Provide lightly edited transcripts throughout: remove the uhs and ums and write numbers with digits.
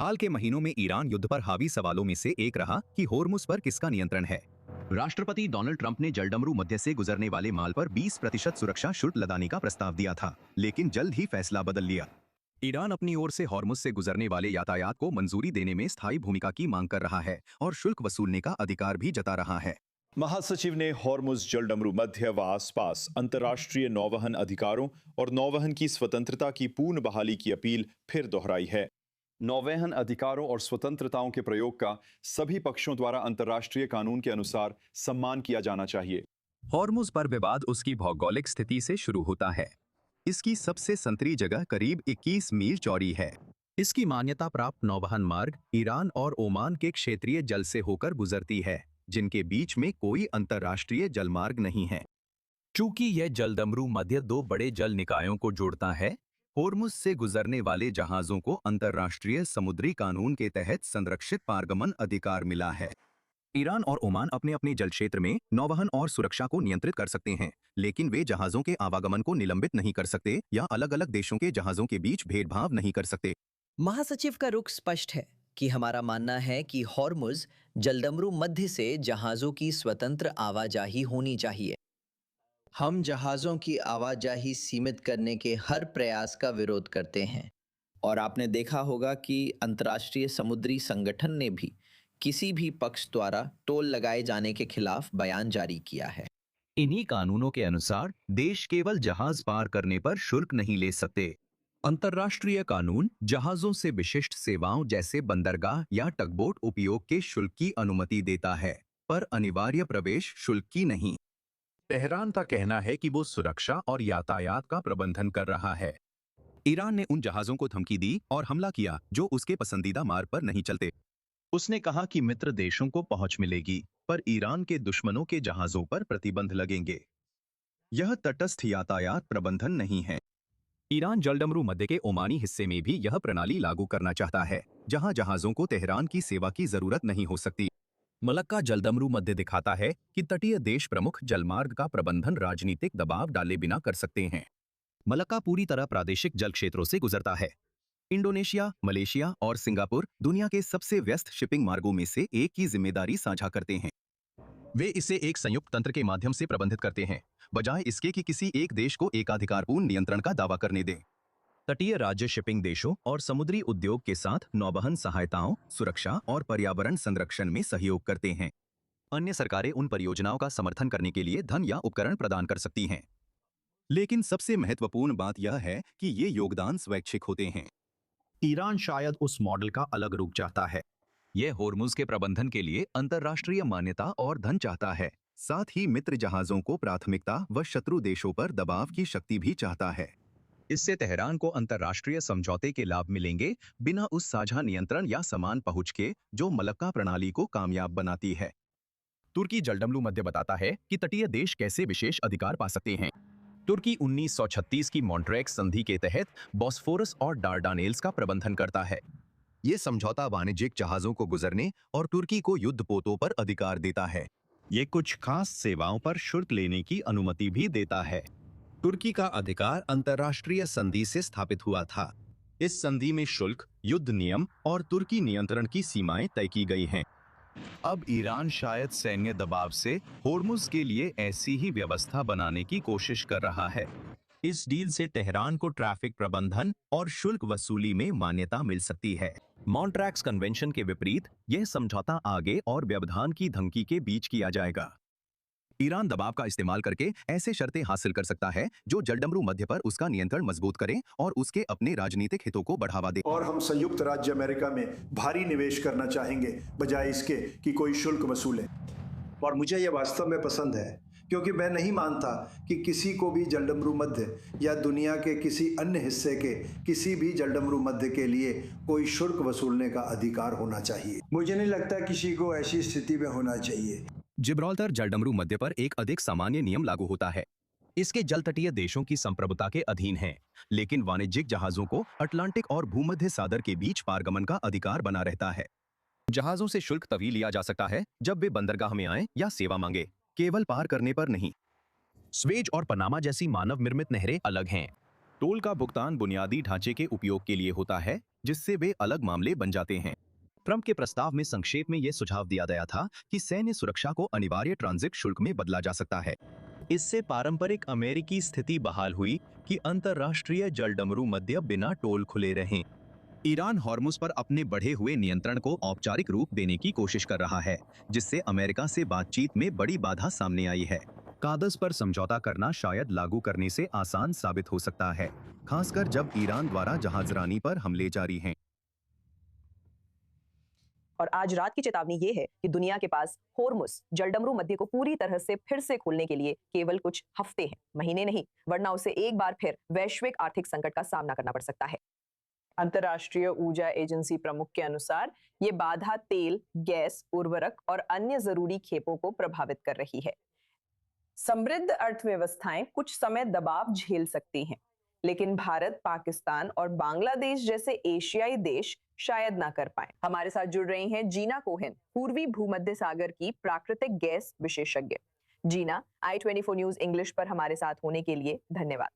हाल के महीनों में ईरान युद्ध पर हावी सवालों में से एक रहा कि होर्मुज पर किसका नियंत्रण है। राष्ट्रपति डोनाल्ड ट्रंप ने जलडमरू मध्य से गुजरने वाले माल पर 20% सुरक्षा शुल्क लगाने का प्रस्ताव दिया था, लेकिन जल्द ही फैसला बदल लिया। ईरान अपनी ओर से होर्मुज से गुजरने वाले यातायात को मंजूरी देने में स्थायी भूमिका की मांग कर रहा है और शुल्क वसूलने का अधिकार भी जता रहा है। महासचिव ने होर्मुज जलडमरू मध्य व आसपास अंतर्राष्ट्रीय नौवहन अधिकारों और नौवहन की स्वतंत्रता की पूर्ण बहाली की अपील फिर दोहराई है। नौवहन अधिकारों और स्वतंत्रताओं के प्रयोग का सभी पक्षों द्वारा अंतर्राष्ट्रीय कानून के अनुसार सम्मान किया जाना चाहिए। होर्मुज पर विवाद उसकी भौगोलिक स्थिति से शुरू होता है। इसकी सबसे संतरी जगह करीब 21 मील चौड़ी है। इसकी मान्यता प्राप्त नौवहन मार्ग ईरान और ओमान के क्षेत्रीय जल से होकर गुजरती है, जिनके बीच में कोई अंतर्राष्ट्रीय जलमार्ग नहीं है। चूंकि यह जलडमरू मध्य दो बड़े जल निकायों को जोड़ता है, होर्मुज से गुजरने वाले जहाजों को अंतर्राष्ट्रीय समुद्री कानून के तहत संरक्षित पारगमन अधिकार मिला है। ईरान और ओमान अपने अपने जल क्षेत्र में नौवहन और सुरक्षा को नियंत्रित कर सकते हैं, लेकिन वे जहाजों के आवागमन को निलंबित नहीं कर सकते या अलग अलग देशों के जहाजों के बीच भेदभाव नहीं कर सकते। महासचिव का रुख स्पष्ट है कि हमारा मानना है कि होर्मुज जलडमरू मध्य से जहाजों की स्वतंत्र आवाजाही होनी चाहिए। हम जहाजों की आवाजाही सीमित करने के हर प्रयास का विरोध करते हैं और आपने देखा होगा कि अंतर्राष्ट्रीय समुद्री संगठन ने भी किसी भी पक्ष द्वारा टोल लगाए जाने के खिलाफ बयान जारी किया है। इन्हीं कानूनों के अनुसार देश केवल जहाज पार करने पर शुल्क नहीं ले सकते। अंतर्राष्ट्रीय कानून जहाजों से विशिष्ट सेवाओं जैसे बंदरगाह या टगबोट उपयोग के शुल्क की अनुमति देता है, पर अनिवार्य प्रवेश शुल्क की नहीं। तेहरान का कहना है कि वो सुरक्षा और यातायात का प्रबंधन कर रहा है। ईरान ने उन जहाजों को धमकी दी और हमला किया जो उसके पसंदीदा मार्ग पर नहीं चलते। उसने कहा कि मित्र देशों को पहुंच मिलेगी, पर ईरान के दुश्मनों के जहाजों पर प्रतिबंध लगेंगे। यह तटस्थ यातायात प्रबंधन नहीं है। ईरान जलडमरू मध्य के ओमानी हिस्से में भी यह प्रणाली लागू करना चाहता है, जहां जहाजों को तेहरान की सेवा की जरूरत नहीं हो सकती। मलक्का जलडमरू मध्य दिखाता है कि तटीय देश प्रमुख जलमार्ग का प्रबंधन राजनीतिक दबाव डाले बिना कर सकते हैं। मलक्का पूरी तरह प्रादेशिक जल क्षेत्रों से गुजरता है। इंडोनेशिया, मलेशिया और सिंगापुर दुनिया के सबसे व्यस्त शिपिंग मार्गों में से एक की जिम्मेदारी साझा करते हैं। वे इसे एक संयुक्त तंत्र के माध्यम से प्रबंधित करते हैं, बजाय इसके कि किसी एक देश को एकाधिकारपूर्ण नियंत्रण का दावा करने दें। तटीय राज्य शिपिंग देशों और समुद्री उद्योग के साथ नौवहन सहायताओं, सुरक्षा और पर्यावरण संरक्षण में सहयोग करते हैं। अन्य सरकारें उन परियोजनाओं का समर्थन करने के लिए धन या उपकरण प्रदान कर सकती हैं। लेकिन सबसे महत्वपूर्ण बात यह है कि ये योगदान स्वैच्छिक होते हैं। ईरान शायद उस मॉडल का अलग रूप चाहता है। यह होर्मुज के प्रबंधन के लिए अंतर्राष्ट्रीय मान्यता और धन चाहता है, साथ ही मित्र जहाजों को प्राथमिकता व शत्रु देशों पर दबाव की शक्ति भी चाहता है। इससे तेहरान को अंतर्राष्ट्रीय समझौते के लाभ मिलेंगे, बिना उस साझा नियंत्रण या समान पहुंच के जो मलक्का प्रणाली को कामयाब बनाती है। तुर्की जलडमरू मध्य बताता है कि तटीय देश कैसे विशेष अधिकार पा सकते हैं। तुर्की 1936 की मॉन्ट्रेक्स संधि के तहत बॉस्फोरस और डार्डानेल्स का प्रबंधन करता है। ये समझौता वाणिज्यिक जहाजों को गुजरने और तुर्की को युद्धपोतों पर अधिकार देता है। ये कुछ खास सेवाओं पर शुल्क लेने की अनुमति भी देता है। तुर्की का अधिकार अंतर्राष्ट्रीय संधि से स्थापित हुआ था। इस संधि में शुल्क, युद्ध नियम और तुर्की नियंत्रण की सीमाएं तय की गई हैं। अब ईरान शायद सैन्य दबाव से होर्मुज के लिए ऐसी ही व्यवस्था बनाने की कोशिश कर रहा है। इस डील से तेहरान को ट्रैफिक प्रबंधन और शुल्क वसूली में मान्यता मिल सकती है। मॉन्ट्रैक्स कन्वेंशन के विपरीत यह समझौता आगे और व्यवधान की धमकी के बीच किया जाएगा। ईरान दबाव का इस्तेमाल करके ऐसे शर्तें हासिल कर सकता है जो जलडमरू मध्य पर उसका नियंत्रण मजबूत करें और उसके अपने राजनीतिक हितों को बढ़ावा दे। और हम संयुक्त राज्य अमेरिका में भारी निवेश करना चाहेंगे, बजाय इसके कि कोई शुल्क वसूले। और मुझे यह वास्तव में पसंद है, क्योंकि मैं नहीं मानता कि किसी को भी जलडमरू मध्य या दुनिया के किसी अन्य हिस्से के किसी भी जलडमरू मध्य के लिए कोई शुल्क वसूलने का अधिकार होना चाहिए। मुझे नहीं लगता किसी को ऐसी स्थिति में होना चाहिए। जिब्राल्टर जलडमरू मध्य पर एक अधिक सामान्य नियम लागू होता है। इसके जल तटीय देशों की संप्रभुता के अधीन है, लेकिन वाणिज्यिक जहाजों को अटलांटिक और भूमध्य सागर के बीच पारगमन का अधिकार बना रहता है। जहाजों से शुल्क तभी लिया जा सकता है जब वे बंदरगाह में आए या सेवा मांगे, केवल पार करने पर नहीं। स्वेज और पनामा जैसी मानव निर्मित नहरें अलग हैं। टोल का भुगतान बुनियादी ढांचे के उपयोग के लिए होता है, जिससे वे अलग मामले बन जाते हैं। ट्रंप के प्रस्ताव में संक्षेप में यह सुझाव दिया गया था कि सैन्य सुरक्षा को अनिवार्य ट्रांजिट शुल्क में बदला जा सकता है। इससे पारंपरिक अमेरिकी स्थिति बहाल हुई कि अंतर्राष्ट्रीय जलडमरू मध्य बिना टोल खुले रहें। ईरान हॉर्मुज पर अपने बढ़े हुए नियंत्रण को औपचारिक रूप देने की कोशिश कर रहा है, जिससे अमेरिका से बातचीत में बड़ी बाधा सामने आई है। कागज पर समझौता करना शायद लागू करने से आसान साबित हो सकता है, खासकर जब ईरान द्वारा जहाजरानी पर हमले जारी हैं। और आज रात की चेतावनी ये है कि दुनिया के पास होर्मुज जलडमरू मध्य को पूरी तरह से फिर से खोलने के लिए केवल कुछ हफ्ते हैं, महीने नहीं, वरना उसे एक बार फिर वैश्विक आर्थिक संकट का सामना करना पड़ सकता है। अंतर्राष्ट्रीय ऊर्जा एजेंसी प्रमुख के अनुसार ये बाधा तेल, गैस, उर्वरक और अन्य जरूरी खेपों को प्रभावित कर रही है। समृद्ध अर्थव्यवस्थाएं कुछ समय दबाव झेल सकती हैं, लेकिन भारत, पाकिस्तान और बांग्लादेश जैसे एशियाई देश शायद ना कर पाए। हमारे साथ जुड़ रही हैं जीना कोहेन, पूर्वी भूमध्य सागर की प्राकृतिक गैस विशेषज्ञ। जीना, i24 न्यूज इंग्लिश पर हमारे साथ होने के लिए धन्यवाद।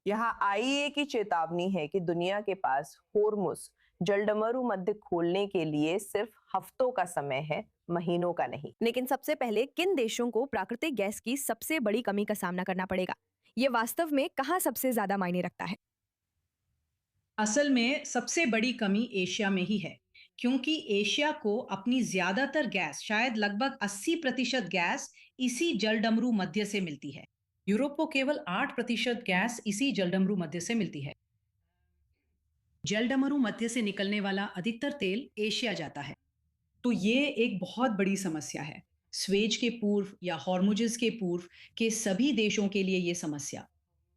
यहाँ आईईए की चेतावनी है कि दुनिया के पास होर्मुज जलडमरू मध्य खोलने के लिए सिर्फ हफ्तों का समय है, महीनों का नहीं। लेकिन सबसे पहले किन देशों को प्राकृतिक गैस की सबसे बड़ी कमी का सामना करना पड़ेगा? ये वास्तव में कहाँ सबसे ज्यादा मायने रखता है? असल में सबसे बड़ी कमी एशिया में ही है, क्योंकि एशिया को अपनी ज्यादातर गैस, शायद लगभग 80% गैस इसी जलडमरू मध्य से मिलती है। यूरोप को केवल 8% गैस इसी जलडमरू मध्य से मिलती है। जलडमरू मध्य से निकलने वाला अधिकतर तेल एशिया जाता है, तो ये एक बहुत बड़ी समस्या है। स्वेज के पूर्व या हॉर्मुजिस के पूर्व के सभी देशों के लिए ये समस्या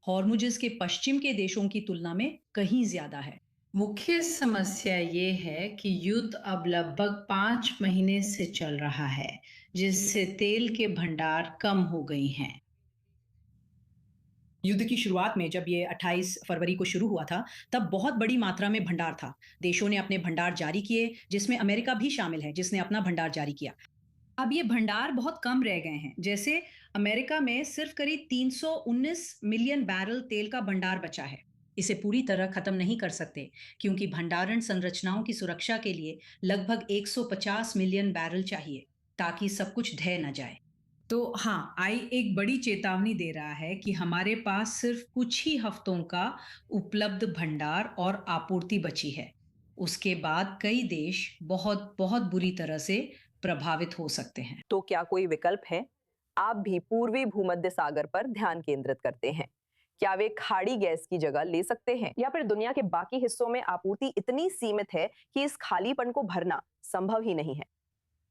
हॉर्मुजिस के पश्चिम के देशों की तुलना में कहीं ज्यादा है। मुख्य समस्या ये है कि युद्ध अब लगभग 5 महीने से चल रहा है, जिससे तेल के भंडार कम हो गई हैं। युद्ध की शुरुआत में जब ये 28 फरवरी को शुरू हुआ था, तब बहुत बड़ी मात्रा में भंडार था। देशों ने अपने भंडार जारी किए, जिसमें अमेरिका भी शामिल है, जिसने अपना भंडार जारी किया। अब ये भंडार बहुत कम रह गए हैं। जैसे अमेरिका में सिर्फ करीब 319 मिलियन बैरल तेल का भंडार बचा है। इसे पूरी तरह खत्म नहीं कर सकते, क्योंकि भंडारण संरचनाओं की सुरक्षा के लिए लगभग 150 मिलियन बैरल चाहिए, ताकि सब कुछ ढह न जाए। तो हाँ, आई एक बड़ी चेतावनी दे रहा है कि हमारे पास सिर्फ कुछ ही हफ्तों का उपलब्ध भंडार और आपूर्ति बची है। उसके बाद कई देश बहुत बहुत बुरी तरह से प्रभावित हो सकते हैं। तो क्या कोई विकल्प है? आप भी पूर्वी भूमध्य सागर पर ध्यान केंद्रित करते हैं। क्या वे खाड़ी गैस की जगह ले सकते हैं, या फिर दुनिया के बाकी हिस्सों में आपूर्ति इतनी सीमित है कि इस खालीपन को भरना संभव ही नहीं है?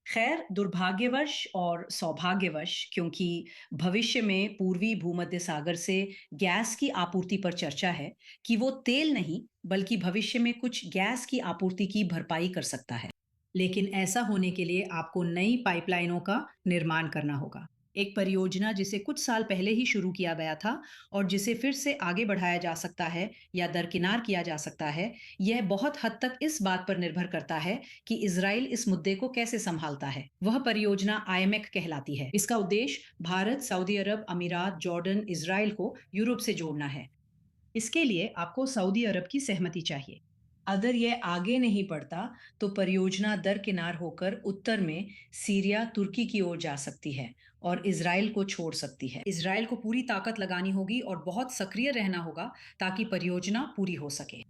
खैर, दुर्भाग्यवश और सौभाग्यवश, क्योंकि भविष्य में पूर्वी भूमध्य सागर से गैस की आपूर्ति पर चर्चा है कि वो तेल नहीं बल्कि भविष्य में कुछ गैस की आपूर्ति की भरपाई कर सकता है। लेकिन ऐसा होने के लिए आपको नई पाइपलाइनों का निर्माण करना होगा। एक परियोजना जिसे कुछ साल पहले ही शुरू किया गया था और जिसे फिर से आगे बढ़ाया जा सकता है या दरकिनार किया जा सकता है, यह बहुत हद तक इस बात पर निर्भर करता है कि इजराइल इस मुद्दे को कैसे संभालता है। वह परियोजना आईएमएक कहलाती है। इसका उद्देश्य भारत, सऊदी अरब, अमीरात, जॉर्डन, इजराइल को यूरोप से जोड़ना है। इसके लिए आपको सऊदी अरब की सहमति चाहिए। अगर यह आगे नहीं बढ़ता तो परियोजना दरकिनार होकर उत्तर में सीरिया, तुर्की की ओर जा सकती है और इजराइल को छोड़ सकती है। इजराइल को पूरी ताकत लगानी होगी और बहुत सक्रिय रहना होगा ताकि परियोजना पूरी हो सके।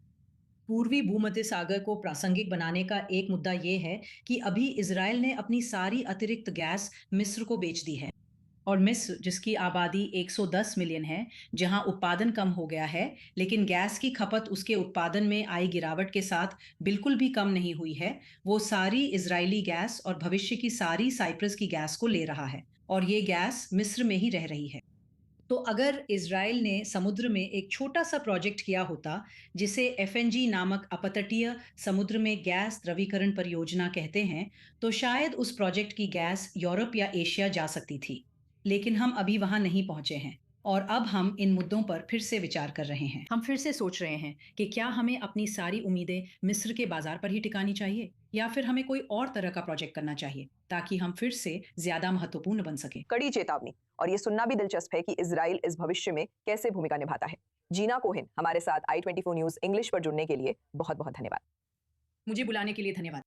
पूर्वी भूमध्य सागर को प्रासंगिक बनाने का एक मुद्दा यह है कि अभी इजराइल ने अपनी सारी अतिरिक्त गैस मिस्र को बेच दी है, और मिस्र, जिसकी आबादी 110 मिलियन है, जहां उत्पादन कम हो गया है, लेकिन गैस की खपत उसके उत्पादन में आई गिरावट के साथ बिल्कुल भी कम नहीं हुई है। वो सारी इजरायली गैस और भविष्य की सारी साइप्रस की गैस को ले रहा है, और ये गैस मिस्र में ही रह रही है। तो अगर इजराइल ने समुद्र में एक छोटा सा प्रोजेक्ट किया होता, जिसे एफएनजी नामक अपतटीय समुद्र में गैस द्रवीकरण परियोजना कहते हैं, तो शायद उस प्रोजेक्ट की गैस यूरोप या एशिया जा सकती थी। लेकिन हम अभी वहां नहीं पहुंचे हैं, और अब हम इन मुद्दों पर फिर से विचार कर रहे हैं। हम फिर से सोच रहे हैं कि क्या हमें अपनी सारी उम्मीदें मिस्र के बाजार पर ही टिकानी चाहिए, या फिर हमें कोई और तरह का प्रोजेक्ट करना चाहिए ताकि हम फिर से ज्यादा महत्वपूर्ण बन सके। कड़ी चेतावनी, और ये सुनना भी दिलचस्प है कि इजराइल इस भविष्य में कैसे भूमिका निभाता है। जीना कोहेन, हमारे साथ i24 न्यूज इंग्लिश पर जुड़ने के लिए बहुत बहुत धन्यवाद। मुझे बुलाने के लिए धन्यवाद।